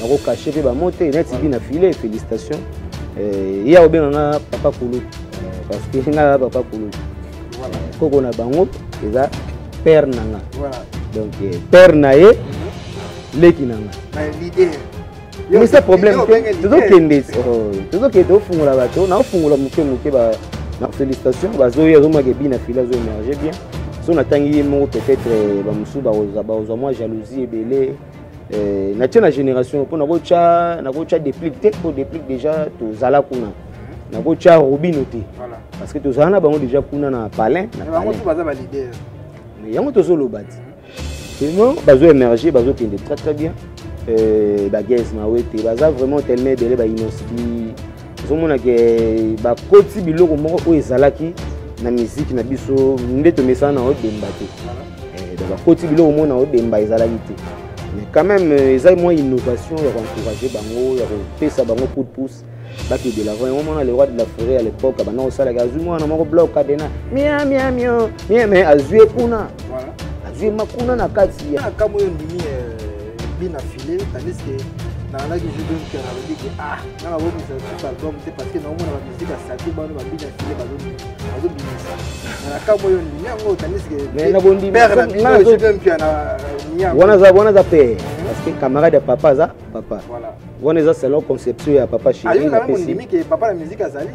nako cacher pe ba monter net bina filer félicitations ya obenganga papa Koulou parce que nga papa Koulou voilà koko na bango eza père nanga voilà donc père nae leki nanga l'idée mais c'est problème tout que to fungula bato na fungula muke ba na félicitations bazoya zoma ke bina filer zo émerger bien so na tangi mo peut-être ba musu ba oza moi jalousie ebele na tia génération pour na kocha déplique pour déplique déjà to zala kuna na kocha robinoté parce que to zana bango déjà kuna na palin na bango to baza ba leader mais yango to solo bati tellement bazo émerger bazo tende très bien ba guess ma wete baza vraiment tellement belé ba inosbi zo mona ke ba koti biloko moko o ezalaki na musique na biso ndeto mesana na odemba te ba koti biloko mona odemba ezalaki te. Mais quand même, ils ont moins d'innovation, ils ont encouragé Bango, ils ont fait ça Bango coup de pouce. Bac de l'avant, on a les rois de la forêt à l'époque, on a aussi la gazou, on a mon bloc cadena. Mia, mais Azue Kuna. Voilà. Azue Makuna na Katsi. Quand on dit bien affilé, tandis que dans la vie je donne que ah, na ba bomi ça album c'est parce que non on a la musique à sati ba no ba bien affilé ba zo bien. Na quand on dit yango tandis que mais na bondi na zo bien piano. Wana za paix parce que camarade de papa za papa voilà wana za salon conception ya papa chéri na pesi que papa la musique azali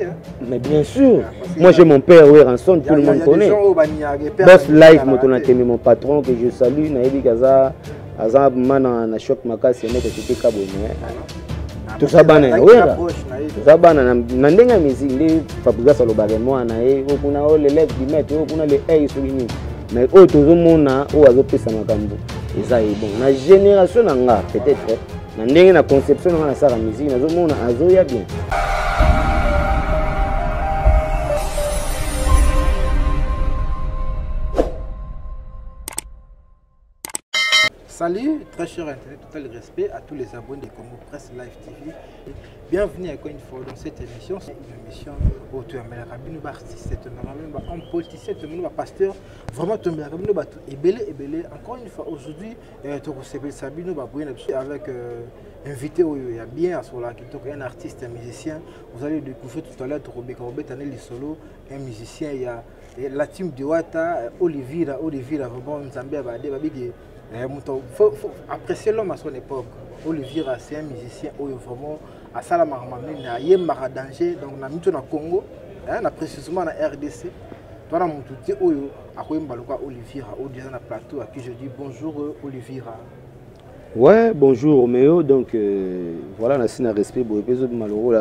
mais bien sûr moi j'ai mon père oui Ranson tout le monde connaît boss live motona temi mon patron que je salue na ebi kaza aza mana na shop makasi meka tete kabone tout ça bana oui tout ça bana na ndenga musique ndi fabrica salobare moi na e okuna o le lève du maître okuna le hey souligné mais au tout mona o azopesa makambo eza bon na génération nanga peut-être na ndenge na conception na sa musique na zo mona azoya bien. Salut, très cher Internet, total respect à tous les abonnés de Congo Presse Live TV. Bienvenue encore une fois dans cette émission. C'est une émission où tu as mis la cabine, artiste, un politicien, un pasteur. Vraiment, tu as mis la cabine, et belé. Encore une fois, aujourd'hui, tu as recevez Sabino avec invité où il y a bien à Sola, un artiste, un musicien. Vous allez découvrir tout à l'heure, Rebecca Tanel Solo, un musicien. Il y a la team de Wata, Olivier, vraiment, Nzambia, il faut apprécier l'homme à son époque. Olivier, c'est un musicien où vraiment à Salamarmamine, il y a un danger. Donc, on a au Congo, on a précisément en RDC. On a monté où Olivier, au plateau, à qui je dis bonjour Olivier. Ouais, bonjour Roméo. Donc, voilà, on a respect pour les autres malheureux,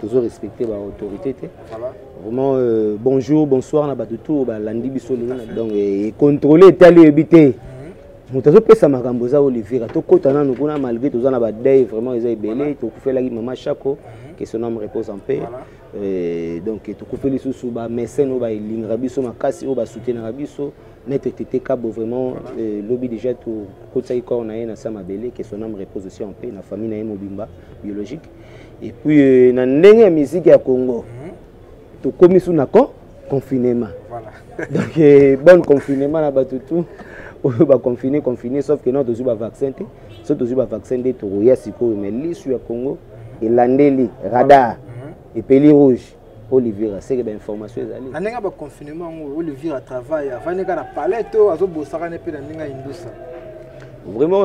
toujours respecter l'autorité. Voilà. Vraiment, bonjour, bonsoir, on a battu tout, lundi, donc, contrôler, tel et habiter. Moutazo pesa makambo za Olivier to kotana nukuna malgré tout ça na ba day vraiment ils ont belé to fait la maman Chako que son âme repose en paix donc to fait les sous ba mécène ba ilingra biso makasi o ba soutenir biso net tete kabo vraiment lobby déjà to kotsa iko na ye na sama belé que son âme repose aussi en paix na famille na Mobimba biologique et puis na ndenge ya musique ya Congo to komi sous na confinement voilà donc bon confinement na batutu on va confiner, sauf que nous avons un vaccin. Sauf que nous avons un vaccin de mais l'issue au Congo, et l'andeli, radar, et peli rouge, Olivier, c'est une information. On a un confinement, Olivier travaille, vraiment,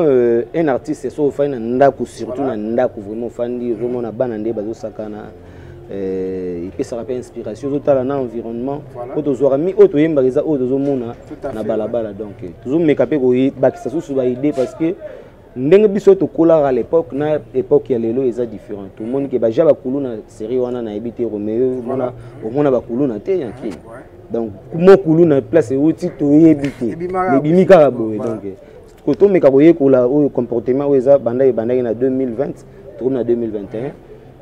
un artiste, c'est surtout un vraiment fan, vraiment un banandé, sakana. Et puis ça rappelle inspiration tout à l'environnement autres amis autres yemba autres mona na balabala donc toujours me capé ko bakisa sous ba idée parce que ndenge biso to kola à l'époque na époque ya lelo eza différent tout le monde ke ba jaba kuluna série wana na ebité Roméo mona ba kuluna te yanki donc mo kuluna place outi to yebité le bimika boy donc ko to me ka boye kola o comportement eza banda na 2020 tout na 2021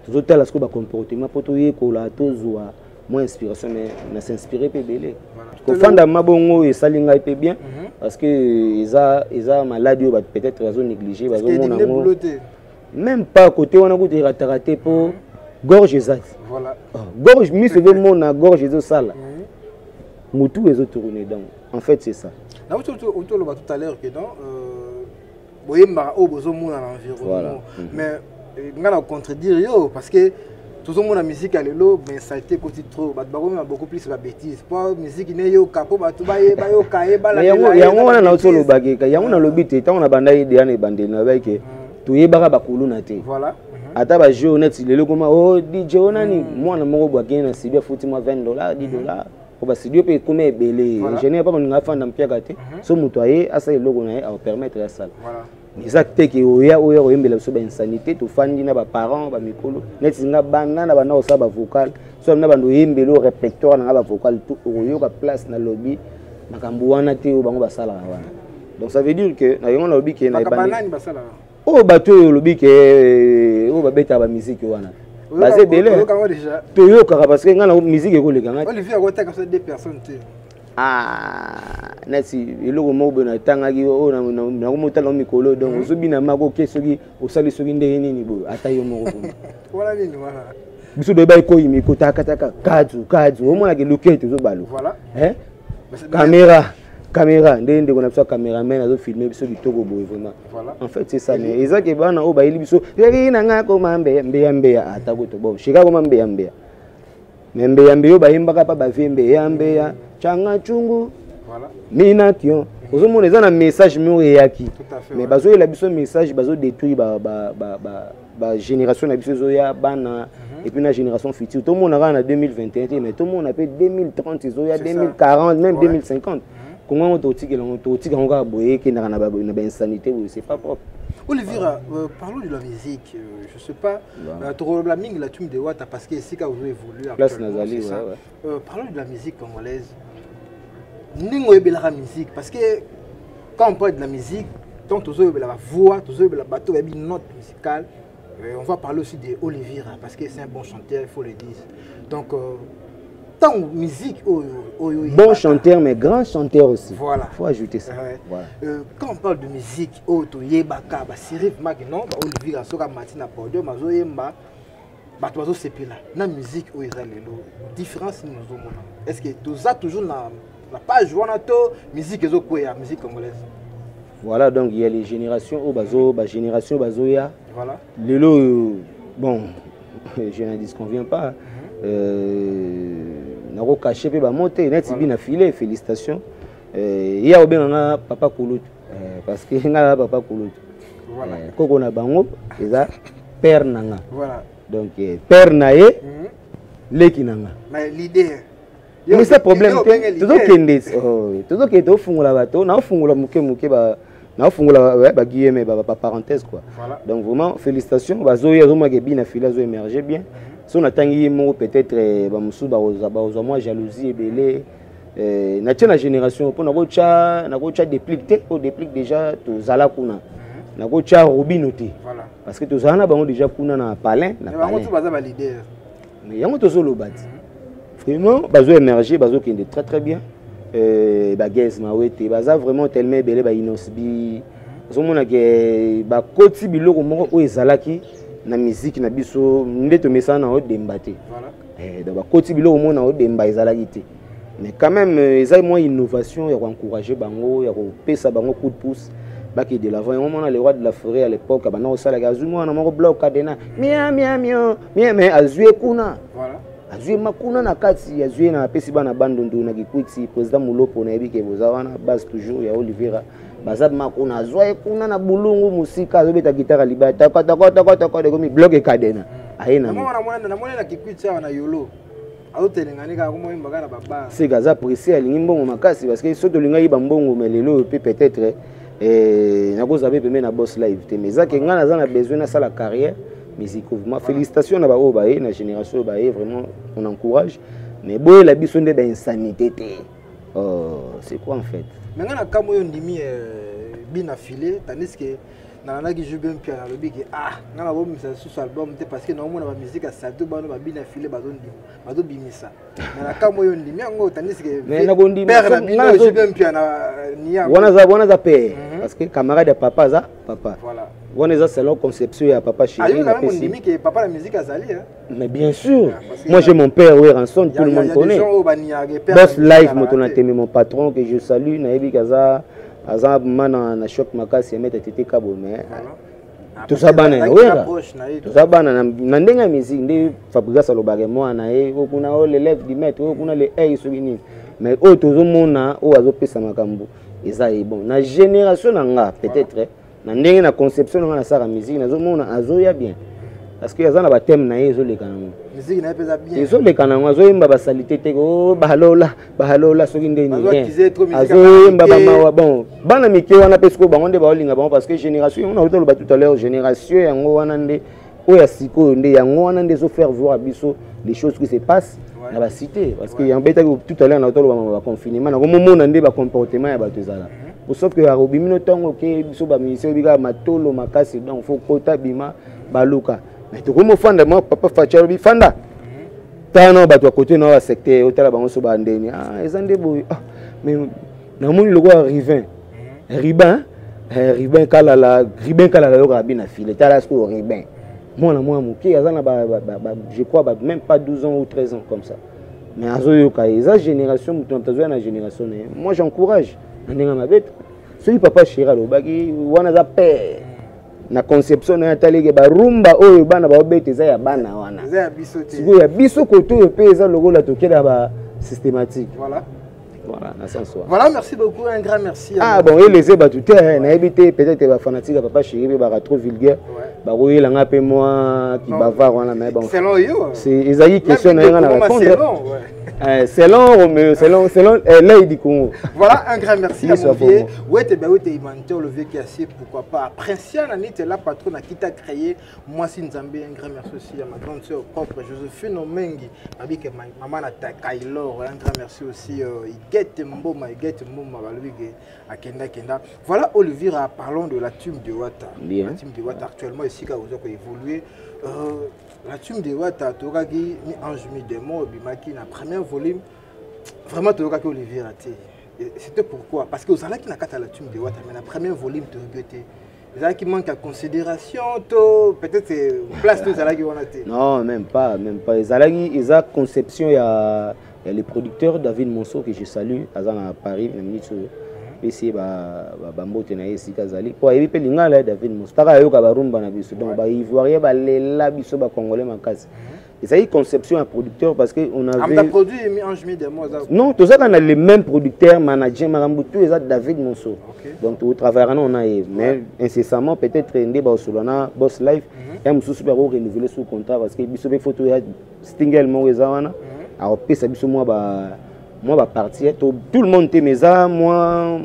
toujours tel que comportement pour tout y coller toujours moins inspiration mais na s'inspirer peu belé ko fanda mabongo et salinga et bien parce que ils a maladie peut-être raison négligée même pas côté on a goûté raté pour gorge exact voilà gorge mis se mon na gorge de sale mutu les autres tourner donc en fait c'est ça là tout à l'heure que dans boyemba o bozo mona na environnement mais ngana contredire yo parce que tout le monde la musique à l'élo mais ça a été côté trop beaucoup plus la bêtise pas musique ne yo kapo batu ba yo kae bala yango wana na otolo bageka yango na lobite tant on a banda idée na bande na bake to yebaka bakulu na te voilà ata ba jeu net lelo koma oh DJ onani mwana moko bwake na sibia futi moi $20 $10 ko ba studio pe comme ebele ingénieur pas nga fanda mpiaka te so muto aye asa eloko na ye a permettre ya sala voilà exact que oya oyembela biso ba insanité to fandi na ba parents ba mikolo net nga bana na bana osa ba vocal so na bando yembelo répertoire na ba vocal tout oyoka place na lobby makambo wana te o bango basala wana donc ça veut dire que na yongo na lobby ke na banani basala o bato yo lobby ke o ba beta ba musique wana basé belé to yoka parce que nga na musique ekoleka nga Olivier akotaka ça deux personnes te nasi eloko moko na tangaki o na komotala mikolo donc ozobina mako kesoki osali soki ndenge nini bo ata yo moko wala nini wana biso do ba ko yimi ko taka kadzu o mona ke loketo zo balo voilà caméra ndenge ko na biso cameraman azo filmer biso bitoko boye vraiment en fait c'est ça mais ezaki bana o ba yeli biso yeli na nga ko mambe mbeya ata ko to bo shika ko mambe mbeya yo ba yimbaka pa ba vembe ya changa chungu voilà mination ozomona eza na message mo yaki mais bazo la biso message bazo détruire ba génération na biso zoya bana et puis na génération future tout le monde na 2021 mais tout le monde a 2030 zoya 2040 même 2050 comment on totikela on boye ki na ba insanité c'est pas propre. Olivier, parlons de la musique. Je sais pas, la mingue la tume de Wata parce que ici quand vous évoluez parlons de la musique congolaise. Ningo ebela la musique parce que quand on parle de la musique, tant tous la voix, tous la bateau et une note musicale, on va parler aussi de Olivier parce que c'est un bon chanteur, il faut le dire. Donc tant musique bon chanteur mais grand chanteur aussi. Voilà. Faut ajouter ça. Voilà. Quand on parle de musique, Yebaka, Sirif Magnon, Olivier Soka Martina Podium, Mazo Yemba, Batozo Sepila. La musique où ils ont différence nous avons. Est-ce que tout ça toujours la page Wanato musique musique congolaise. Voilà donc il y a les générations au bazo, génération bazoya. Voilà. Lelo bon, je n'en disconviens pas. Nako caché pe ba monter net bina filé félicitations. Il y a obenga papa Koulout parce que nga papa Koulout. Voilà. Koko na bango eza père nanga. Voilà. Donc père nae leki nanga. Mais l'idée mais c'est problème tout que to fungula bato na fungula muke ba na fungula ba guillemets ba parenthèse quoi. Voilà. Donc vraiment félicitations bazoya zoma ke bina filé zo émerger bien. Si on attend peut-être moi jalousie et belé la génération pour na dépliqué au déplique déjà to zala kuna na ko cha robinoté parce que to zana bango déjà kuna na palin na palin mais yango to solo bati vraiment bazo émerger bazo qui est très bien ba gaz mawete baza vraiment tellement belé ba inosbi so mona ke ba koti biloko moko o ezalaki na musique na biso ndeto mesana o dembate voilà donc ba koti biloko mona o demba ezalaki te mais quand même eza moins innovation ya encourager bango ya ko pesa bango coup de pouce baki de l'avant on a le roi de la forêt à l'époque bana o sala gazumo na moko bloc cadena mia mais azue kuna voilà azue makuna na kati azue na pesi bana bandondo na kikwiti président Mulopo na ebike bozawana base toujours ya Oliveira bazab makuna azue kuna na bulungu musika azobeta guitare libata kota de komi bloc cadena aina na mona na kikwiti na yolo aotelenganika ko moyimba kana baba c'est gaza pressé alingi mbongo makasi parce que soto linga yiba mbongo melelo peut-être nakozabe pembe na boss live te mais zake ngana za na besoin na sala carrière musicalement félicitations na ba o bae na génération bae vraiment on encourage mais boye la biso nde ba insanité te c'est quoi en fait mais ngana kamo yo ndimi bina filé tandis que na qui joue bien piano le big ngana bo misa sous album te parce que na mona ba musique a salto ba no ba bina filé bazo bimisa na kamo yo ndimi ngo tandis que mais na bondi père na bino joue bien piano nia wana za père parce que camarade de papa za papa voilà on est selon conception ya papa chéri na pesi que papa la musique azali mais bien sûr moi j'ai mon père oui rançon tout le monde connaît boss live moto na teme mon patron que je salue na ebi kaza aza mana na choc makasi ya mettre tete kabo mais tout ça bana wera tout ça bana na ndenga musique ndi Fabrice alobage mwana okuna l'élève du maître okuna le soki mais tozomona azopesa makambo eza bon na génération nga peut-être na ndenge na conception nga na sara musique nazomona azoya bien parce que yazana ba thème na ezoleka nango musique na pesa bien ezoleka nango azoyemba ba salité te bahalola soki ndeni azoyemba ba mawa bon bana mike wana pesko bango nde baolinga bango parce que génération on a otoloba tout à l'heure génération yango wana nde oya siko nde yango wana nde zo faire voir biso les choses qui se passent na ba cité parce que yamba eta tout à l'heure na otoloba ba confinement na komona nde ba comportement ya bato ezala sauf que arobimino tongo ke biso ba ministère bika matolo makasi donc faut kota bima baluka mais to komo fanda moi papa Facha bi fanda tano bato à côté na secteur otala bango so ba ndeni ezande boy mais na moni loko Ribin kala yo rabina file tala sko Ribin moi na moi muki azana je crois même pas 12 ans ou 13 ans comme ça mais azoyo ka eza génération mutontazo na génération moi j'encourage ndinga mabeto celui papa Chira lobaki wana za père na conception na talege ba rumba oyo bana ba obete za ya bana wana za ya biso te siko ya biso koto yo pe za logola tokela ba systématique voilà na sens voilà merci beaucoup un grand merci bon et les eba tout na ebité peut-être ba fanatique papa Chira ba trop vulgaire ba royela nga pe moi qui bavard wana mais bon selon yo c'est ezaki question na nga na répondre selon l'œil du Congo. Voilà, un grand merci à mon vieux. Ouais, t'es imanté, le vieux qui a assis, pourquoi pas. Princian, Anit, la patronne qui t'a créé. Moi, si Nzambé, un grand merci aussi à ma grande soeur propre, Josephine Omengi. Avec maman Nata Kailor, un grand merci aussi. Iguette Mboma, à Kenda. Voilà, Olivier, parlons de la team de Wata. La team de Wata actuellement, ici, qui a évolué. La team de Wata, Togagi, mi ange mi démon, bimaki, na premier volume, vraiment Togagi Olivier raté. C'était pourquoi? Parce que vous allez qui n'a qu'à la team de Wata, mais la premier volume Togagi, vous allez qui manque à considération, peut-être c'est place tous allez qui vont rater. Non, même pas. Ils ont conception, il y a les producteurs David Monceau que je salue, à Paris, même ici bambote na yesi kazali po yebi pe lingala David Mostaka yo ka barumba na biso donc ba ivoirien ba lela biso ba congolais makasi et ça y conception un producteur parce que on avait produit mi ange mi des mots non tous ça on a les mêmes producteurs manager marambutu et ça David Monceau donc tout travaillera on a mais incessamment peut-être ndé ba solana boss life et musu super renouveler sous contrat parce que biso be photo ya stingel mo ezawana a opesa biso moi va partir tout le monde te meza moi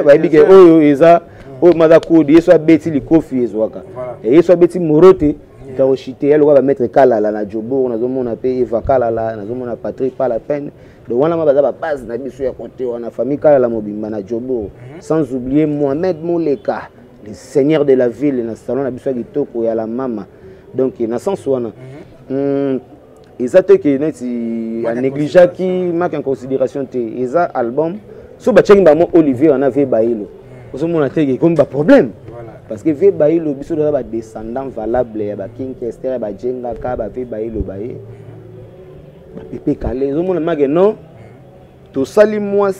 va dire que oh eza oh madako die soit beti li kofi ezwaka et soit beti morote ta ochité elle va mettre kalala na jobo na zomona pe eva kalala na zomona Patrick pas la peine donc wana ma baza base na biso ya côté wana famille kalala mobimba na jobo sans oublier Mohamed Moleka le seigneur de la ville na salon na biso ya kitoko ya la mama donc na sens wana et ça te que neti a négligé qui marque en considération te eza album so ba tchenga mo Olivier on avait bailo so mon atege comme ba problème parce que ve bailo biso da ba descendant valable ya ba King Kester ba jenga ka ba ve bailo baé ba pepe calé so mon mage non to sali moi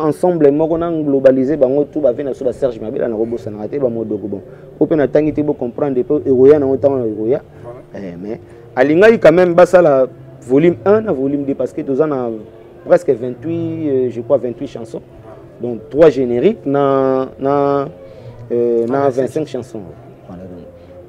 ensemble moko na globaliser bango tout ba ve na so ba Serge Mabela na robo sana te ba modoko bon open na tangi te bo comprendre pe eroya na otan na eroya mais Alingaï quand même la volume 1 na volume 2 parce que nous avons presque 28 je crois 28 chansons donc 3 génériques na 25 chansons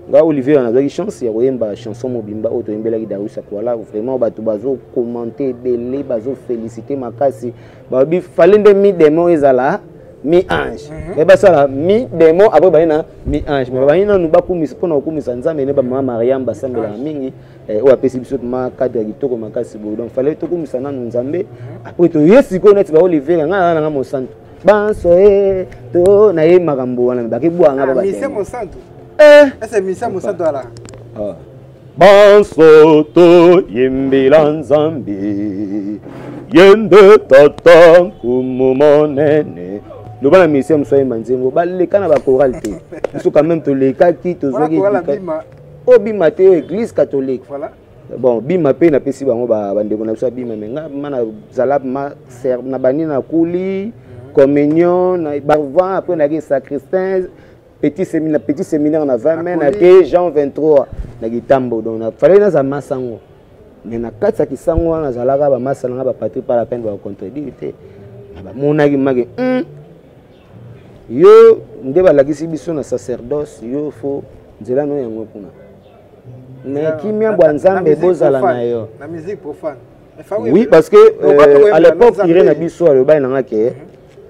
voilà Olivier on a eu chance il y a une chanson mobimba auto imbela ki Darius Akwala vraiment bato bazo commenter belé bazo féliciter makasi ba bi fallait de mi démon ezala mi ange mais ba ça mi démon après ba na mi ange mais ba ina nous ba kumisa pona kumisa nzambe ne ba mama Mariam basambela mingi o apesi biso ma cadre kitoko makasi bo donc fallait to kumisa na nzambe après to yesi ko net ba Olivier nga na mo santo banso to na ye makambo wana ba ke bwa nga ba mi se mo santo c'est mi se mo santo ala banso to yimbila nzambe yende tata kumonene le bala mission soyez manzengo baleka ba chorale te biso quand même to leka ki to zoki o bima te église catholique voilà bon bima pe na pesi bango ba ndeko na biso bima menga mana zala ma ser na bani na kuli communion après na sacristain petit séminaire na 20 mai na Jean 23 na Gitambo donc na fallait na za masango mais na katsa kisango wana zalaka ba masala na ba patrie par la peine ba contredire te ba monaki mage yo nde balakisi biso na sacerdoce yo fo nzela no yango kuna mais kimia bwa nzambe bozala na yo la musique profane. Oui, parce que à l'époque il na biso le bail na ke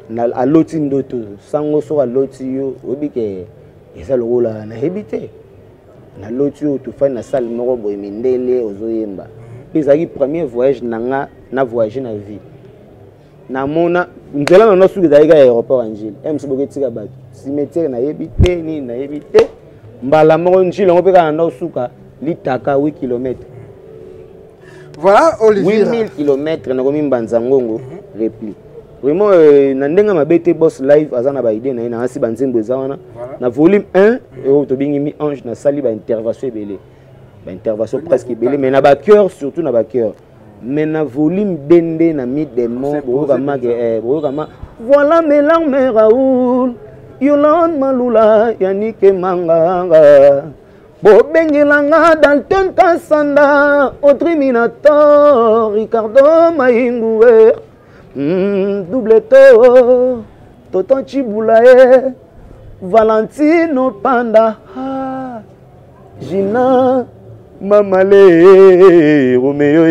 na aloti ndoto sango so aloti yo obi ke eza lokola na hebité na loti yo to fa na salle moko boy mindele ozoyemba ezaki premier voyage nanga na voyager na vie na mona nzela na suki daika aéroport Angile mso boketika bato cimetière na hebité ni na hebité mbala moko njilo ngopeka na suka litaka 8 km. Voilà Olivier 8000 km na komi mbanza ngongo repli vraiment na ndenga mabete boss live azana ba idée na asi banzembo ezana na volume 1 et to bingi mi ange na sali ba intervention belé ba intervention presque belé mais na ba cœur surtout na ba cœur mais na volume dende na mi démon boka mage boka ma voilà Mélange Raoul Yolande Malula Yannick Manganga Bobengelanga Dalton Kassanda Audrey Minator Ricardo Maingoué Double Toton Chiboulaye Valentino Panda Gina Mamale Romeo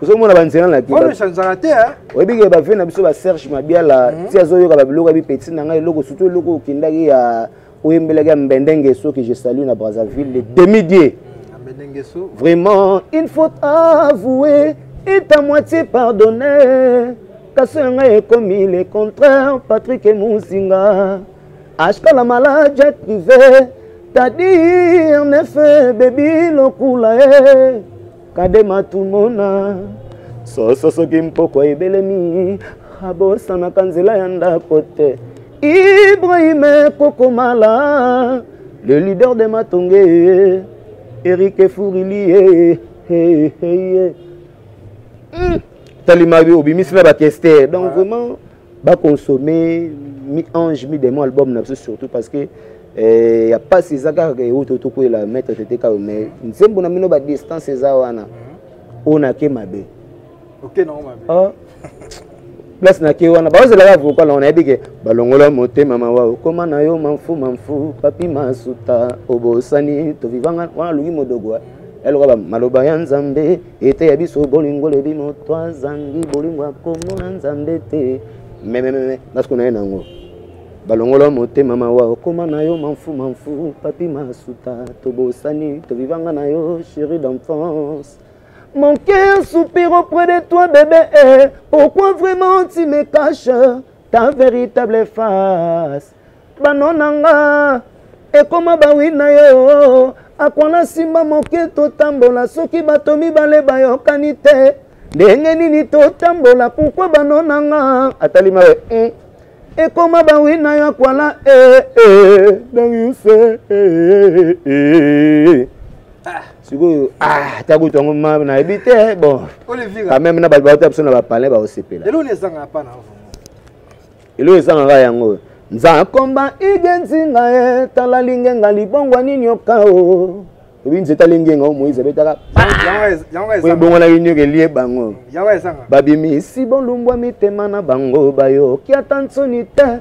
Vous mona banzela la kiba. On change la terre. Obi ke ba fe na biso ba Serge Mabiala ti azoyoka ba biloko bi petit na ngai loko surtout loko kindaki ya oyembelaka Mbendengeso que je salue na Brazzaville le demi-dieu. Mbendengeso. Vraiment, il faut avouer et à moitié pardonner. Kassonga est commis le contraire, Patrick et Moussinga. Ashka la malade, jet privé. T'as dit en effet, baby, le coulae. Kadema tout mona. So kimpoko ebelemi. Habo sana kanzela yanda kote. Ibrahim Kokomala, le leader de Matongé, Eric Fourilier, Talimabi Obimis va tester. Donc vraiment, va consommer mi-ange, mi-démon album, surtout parce que il n'y a pas ces agarres qui sont la mettre mais nous sommes à distance, on a que ma bé. Ok, non, ma bé. Place na ke wana bazo la voka la on a dit que balongola moté mama wa koma na yo manfu papi masuta obosani to vivanga wana lugi modogwa elo ba maloba ya nzambe ete ya biso bolingo le bimo twa zangi bolingo komo na nzambe te me nasko na nango balongola moté mama wa koma na yo manfu papi masuta to bosani to vivanga na yo chérie d'enfance. Mon cœur soupire auprès de toi, bébé. Pourquoi vraiment tu me caches ta véritable face? Banonanga, et comment bawina yo? A quoi la simba moke to tambola? Soki batomi bale bayo kanite. Denge nini to tambola? Pourquoi banonanga? Atalima et comment bawina yo? Quoi la donc you say t'as goûté un moment na habité bon quand même na ba personne va parler ba OCP là elo nezanga pa na elo ezanga yango nza komba igenzinga tala lingenga libongwa nini okao obinze talingenga o Moïse betaka we bongo na yinyo ke lie bango yawa ezanga babimi si bolumbwa mitema na bango bayo kia tansoni te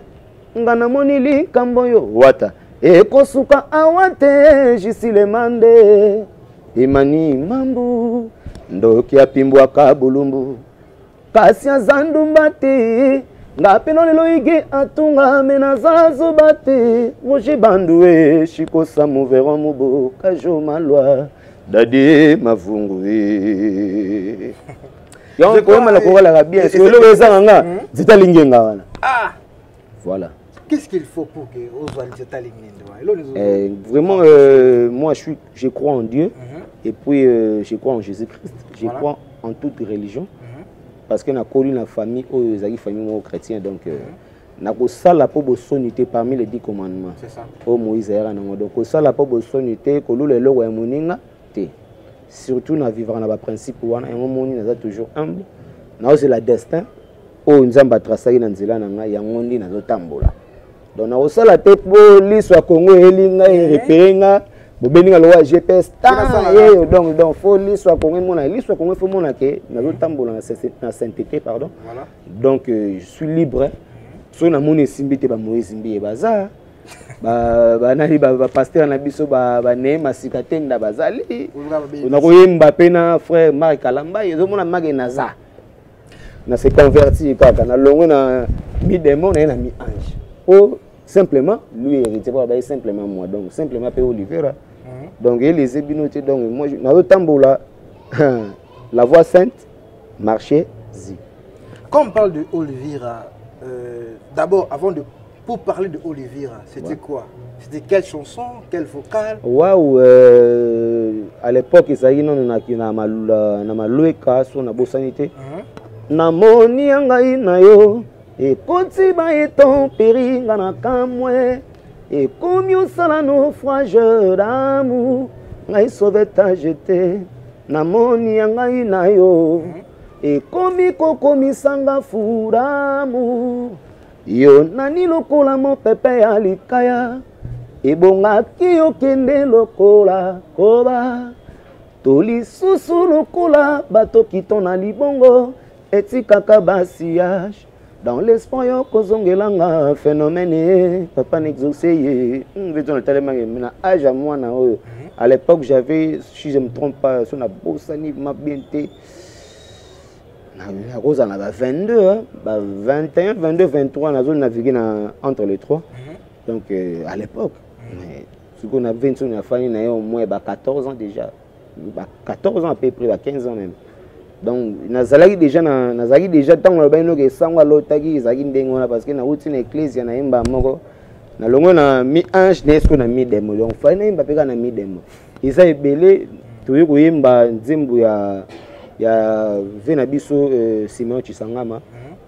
ngana monili kambo yo wata e kosuka awate jisile mande imani mambu ndoki apimbwa kabulumbu kasi azandu mbati ngapeno lelo igi atunga mena zazu bati moji bandue shikosa muvero mubo kajo malwa dadi mavungu yon ko mala ko la bien c'est le wezanga zita lingenga wana voilà. Qu'est-ce qu'il faut pour que Oswald vraiment, moi je crois en Dieu et puis je crois en Jésus-Christ. Je crois en toute religion parce que na connu la famille aux famille chrétien donc na ko sala po bosonité parmi les 10 commandements. C'est ça. Oh Moïse era nango donc ko sala po bosonité ko lula eloko ya moninga te. Surtout na vivre na ba principe wana et moni na toujours humble. Na c'est la destin oyo nzambe atrasaki na nzela na ngai yango ndi nazotambola donc nakosala te mpo liso ya Congo eyeli ngai erepere nga bobeni nga lowa GPS yeyo donc fo liso ya Congo emona liso ya Congo fo mona ke nazotambola na sainteté pardon donc je suis libre so namoni esimbi te bamoyi esimbi ye baza banani bapaster na biso baneema sika te nda bazali nakoyemba mpe na frère Marc Kalamba ezomona mage naza na se converti kaka na longo na mi-démon na mi-ange ou simplement lui héritier pour simplement moi donc simplement pe Olivera donc il les ebinoté donc moi na tambola la voix sainte marcher zi. Quand on parle de Olivera, d'abord pour parler de Olivera, c'était quoi? C'était quelle chanson, quelle vocale? Waouh, à l'époque il s'agit non na malueka sur na bosanité. Namoni ngai na yo e koti ba eton peringa na kamwe e komi osala naufrage d'amour ngai sauvetage jeté namoni ngai na yo e komi kokomisanga furamu yo nani lokola mopepe ya likaya ebongaki okende lokola koba tolisusu lokola bato kitona libongo etikaka basillage dans l'espoir yo kozongelanga phénomène papa n'exaucé veto na tellement na âge à moi na à l'époque j'avais si je me trompe pas sur la bosani ma bienté na cause na 22 21 22 23 na zone naviguer entre les trois donc à l'époque ce qu'on a 20 on a fini na au moins 14 ans déjà 14 ans à peu près 15 ans même. Donc nazalaki déjà tant na baino ke sangwa lotaki ezaki ndengona parce que na uti na église na imba moko na longo na mi ange nesko na mi demo donc fa na imba peka na mi demo isa ebele toyi ko imba nzimbu ya vena biso Simon Chisangama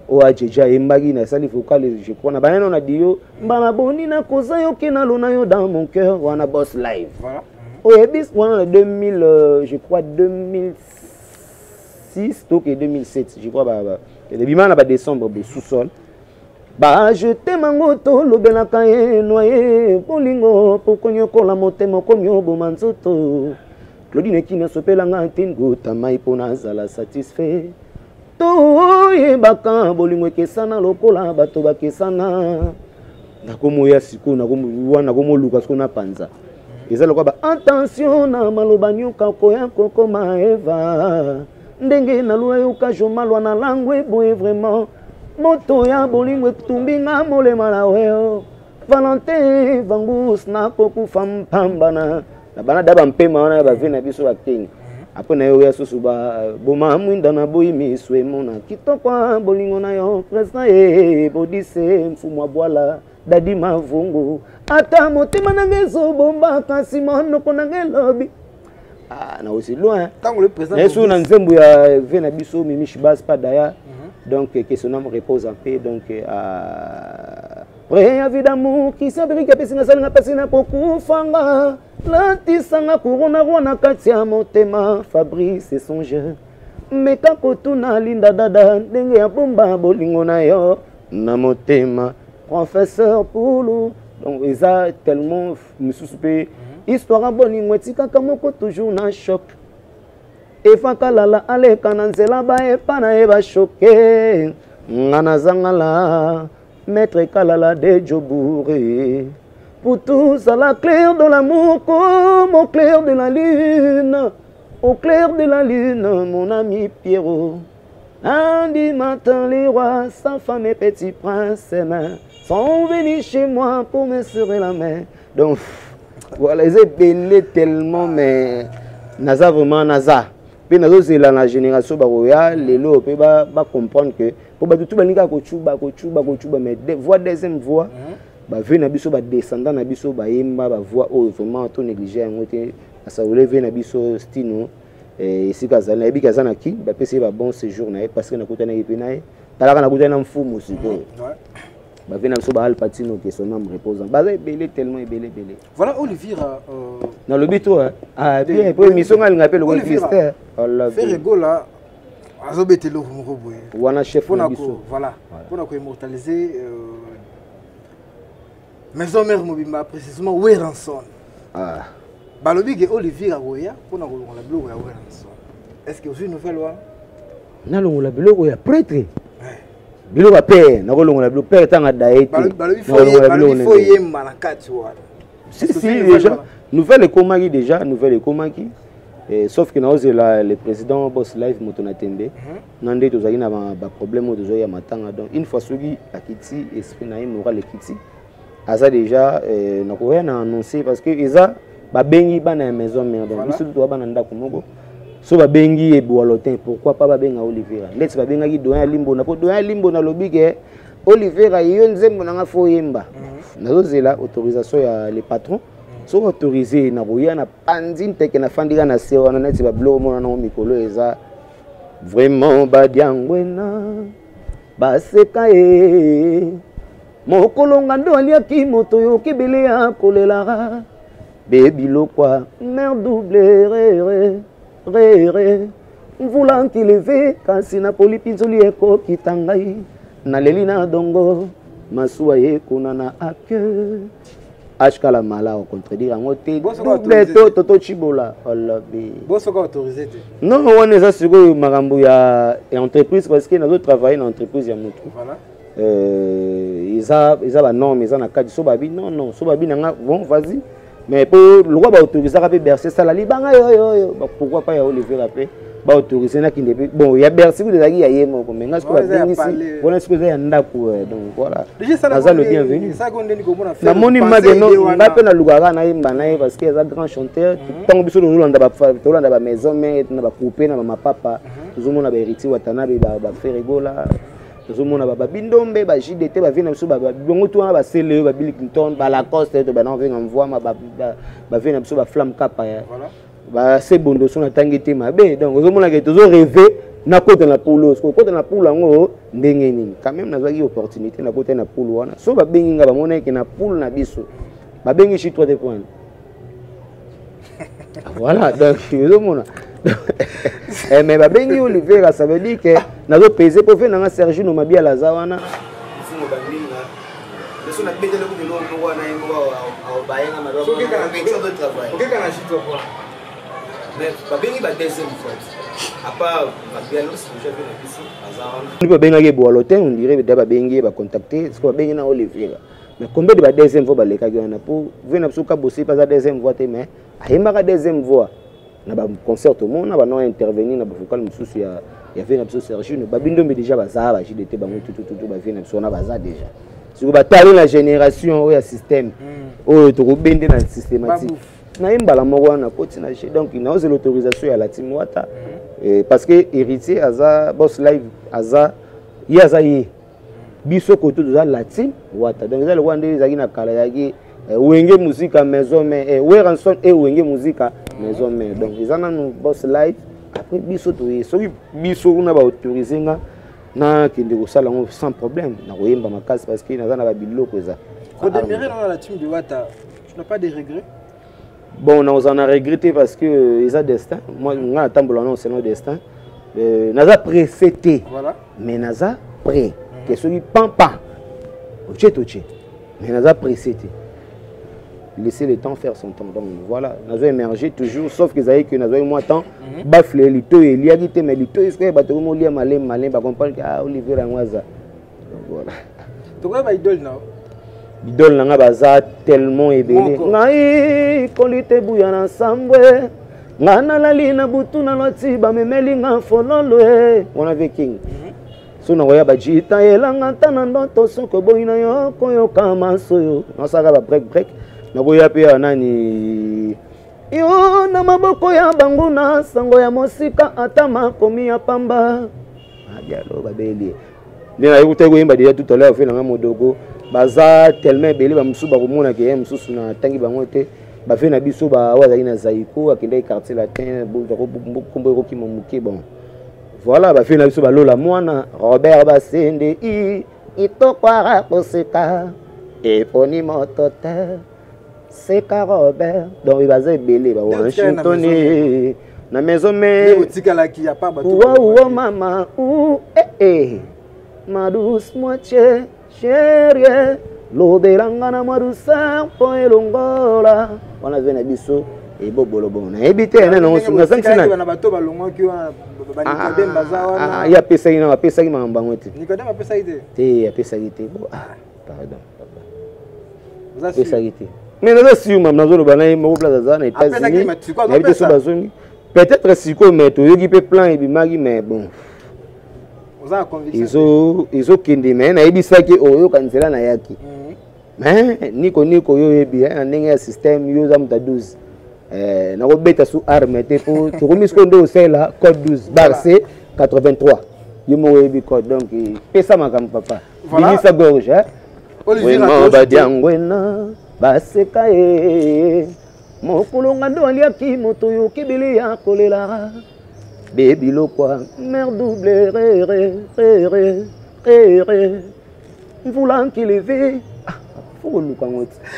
o ajeja imbagi na sali vocal je crois na banano na dio mbana boni na koza yo ke na lona yo dans mon cœur wana boss live voilà o ebis wana 2000 je crois 2006 donc 2007 je crois le bima na ba décembre sous-sol je t'aime ngoto lobelaka ye noye polingo pokonyokola motema komyo bomanzoto Claudine kina sopelanga tingo tamai pona zala satisfait to ye baka bolingo kesana lokola bato bakesana nakomoya siko nakomoluka siko na panza eza lokola attention na maloba nyoka koya kokoma eva ndenge na lua yoka jomalwa na langwe boye vraiment moto ya bolingo tumbinga molema na weo Valentin Vangus na kokufa mpambana na bana daba mpema wana ba vina biso ba king après na yo ya susu ba boma mwinda na boyi miswe mona kitoko bolingo na yo presa e bodise mfumwa bwala dadi mavungu ata motema nangezo bomba kasi mono konange lobi na aussi loin tant le président Yesu na nzembu ya vina biso mimi shibas pas daya donc que son âme repose en paix donc Pré vie d'amour qui s'abrique à piscine salinga piscine pokufanga latisanga kurona rona katia motema Fabrice songe meka kotuna linda dada ndenge ya bomba bolingo na yo na motema professeur Poulou donc eza tellement mususupe histoire bolingo etikaka moko toujours na choc Efa kalala aleka na nzela ba epa na eba choqué ngana zangala Maître Kalala de Djobouré. Pour tous à la claire de l'amour comme au clair de la lune. Au clair de la lune, mon ami Pierrot. Lundi matin, les rois, sa femme et petit prince, ses mains sont venus chez moi pour me serrer la main. Donc, voilà, ils étaient tellement, mais Naza vraiment Naza. Puis Nazo, c'est la génération baroya, les lots, peut pas comprendre que pour tout baninga kochuba mais voix deuxième voix ba ve na biso ba descendant na biso ba yemba ba voix oh vraiment to négliger ngote asa lever na biso stino et sika zana ebika zana ki ba pese ba bon séjour na parce que na kutana epena talaka na kutana mfumu siko ba ve na biso ba al patino que son âme reposant ba belé tellement belé voilà Olivier na le bito ah bien pour émission nga ngapel Olivier fait rigola Voilà, chef voilà, pour immortaliser Maison Mère Mobimba, précisément Weranson. Ah. Balobi que Olivier Agoya, pour la blogue à Weranson. Est-ce que vous avez une nouvelle loi? Non, la blogue est prêtre. Bilo père, na ko longola bilo père tanga daete. Balobi faut yemba na kati wa. Si déjà nouvelle ekomaki déjà, nouvelle ekomaki. Sauf que nous le président Boss Life Motonatembe, nandé tozaki na ba problème de zoya matanga donc une fois soki akiti esprit na moral ekiti. Aza déjà na ko na annoncer parce que eza ba bengi bana maison mère donc biso to bana ndako moko. So ba bengi e boalotin pourquoi pas ba benga Oliveira. Let's ba benga ki doyen limbo na po doyen limbo na lobi ke Oliveira yo nzembo na nga fo yemba. Nazozela autorisation ya les patrons. So autorisé na roya na panzine teke na fandika na se wana neti ba blo mona na mikolo eza vraiment ba diangwena ba seka e mokolonga ndo aliaki moto yo kebele ya kolela bebi lokwa mer double re mvula nkileve kasi na polipinzoli eko kitangai na leli na dongo masuwa yekona na ake Ashkala mala au contredire en côté double toto chibola olabi bosso ko autorisé non on est assuré marambo ya entreprise parce que nous travaillons dans entreprise ya mutu voilà ils ba norme ils na cadre so babi non so babi nanga bon vas-y mais pour le roi ba autoriser à bercer ça la libanga yo pourquoi pas ya Olivier après ba autoriser na kinde bon ya bercer vous déjà ya yemo mais ngas ko ba ici on est supposé ya ndaku donc voilà ça le bienvenu ça qu'on dit ko mona faire na moni mageno ngape na lugara na yemba na parce que ça grand chanteur tant biso no landa ba maison mais na ba couper na ba papa tuzomona ba héritier watanabe ba faire rigola tuzomona ba bindombe ba JDT ba vina biso ba bongo to ba sele ba Bill Clinton ba Lacoste to ba na venga mvoa ba vina biso ba flamme kapa voilà ba se bondo so na tangité mabe donc ozomona ke tozo rêver na côté na poulo so côté na poulo ngo ndenge nini quand même nazaki opportunité na côté na poulo wana so ba bengi nga ba mona ke na poulo na biso ba bengi chi 3 points voilà donc ozomona mais ba bengi Olivier ça veut dire que nazo peser pour faire na Sergio no mabia lazawana fumo bandinga leso na bedele ko bilo ngo wana ngo au bayenga maro ko kana travail ko kana chito kwa mais ba bengi ba deuxième fois à part ba bialo si je vais na ici azana ni ba benga ke boalotin on dirait ba bengi ba contacter ce ko ba bengi na Olivier mais combien de ba deuxième fois ba leka gana pour venir suka bosser pas la deuxième fois mais ayemba ka deuxième fois na ba concert au monde na ba non intervenir na ba vocal mususu ya vient na biso Sergio ba bindombe déjà baza ba JDT bango tout ba vient na biso na baza déjà si ba tali la génération ya système o to ko bende na systématique na imbala moko na koti na chez donc il a l'autorisation ya la team wata parce que héritier aza Boss Live aza yi biso ko tout za la team wata donc za le wande ezaki na kala yaki wenge musique maison mais Weranson et wenge musique maison mais donc ils en ont Boss Live après biso to soki biso na ba autoriser nga na kende ko sala sans problème na koyemba makasi parce que naza na ba biloko za ko demeurer dans la team de Wata tu n'as pas de regrets? Bon, on en a regretté parce que ils ont destin. Moi, on a tambour non, c'est notre destin. Naza précédé. Voilà. Mais naza prêt. Que celui pampa. Oche. Mais naza précédé. Laisser le temps faire son temps. Donc voilà, naza émerger toujours sauf que ça que naza moi temps bafle lito et liagité mais lito est-ce que bato mo lia malin ba comprendre que Olivier Rangwaza. Donc voilà. Tu vois ba idole non? Idole nanga baza tellement ébélé ngai kolite buya na sambwe ngana lali na butu na loti ba memeli nga fololo on avait king so na ya bajita elanga tana ndoto soko boina yo koyo kama soyo na saka ba break na boya pe nani yo na maboko ya bangu na sango ya mosika atama komi ya pamba adialo babeli nina yikuta ko yimba dia tout à l'heure fait na modogo baza tellement belé ba musu ba komona ke musu na tangi bango te ba fe na biso ba wazaki na Zaiko akende quartier latin kombo ko kimomuke bon voilà ba fe na biso ba lola mwana Robert Basende itokwara koseka eponi motote seka Robert donc baza belé ba Washington na maison mais ouah maman ouh ma douce moitié chérie lodelanga na madusa po elongola wana vena biso et bobolo bon na ebité na non na sanksina na bato balongwa ki wana Nicodème baza wana ya pesa ina na pesa ki mamba ngote Nicodème apesa ite te ya pesa ite bon pardon papa pesa ite mais na si mam na zolo bana mo plaza za na États-Unis na bité so bazongi peut-être siko mais to yogi pe plan et bimagi mais bon ils ont kindi mais na ebisaki oyo kanzela na yaki mais niko yo yebi na ndenge ya système yo za muta 12 na ko beta sous arme te po to komis ko ndo sela code 12 bar C 83 yo mo yebi code donc pesa makam papa bilisa gorge Olivier badiangwena baseka mokulunga ndo aliaki moto yo kibili ya kolela baby lo quoi mer double ré voulant qu'il levé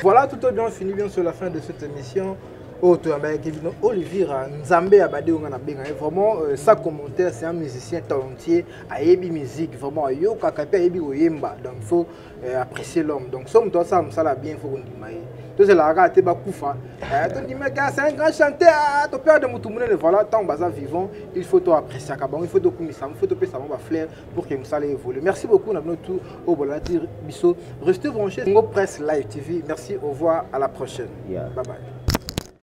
voilà, tout au bien fini bien sur la fin de cette émission. Olivier Nzambe Abade vraiment sa commentaire, c'est un musicien talentueux à Ebi musique vraiment yo kakape Ebi oyemba, donc il faut apprécier l'homme. Donc somme toi ça l'a bien faut qu'on dise tout c'est la rate ba kufa ton dit mais c'est un grand chanteur ton père de mutumune voilà tant baza vivant il faut toi apprécier kabang il faut to kumisa il faut to pesa ba flair pour que ça évolue. Merci beaucoup na tout au Bolati Bisso, restez branchés Congo Presse Live TV. Merci, au revoir, à la prochaine. Bye bye.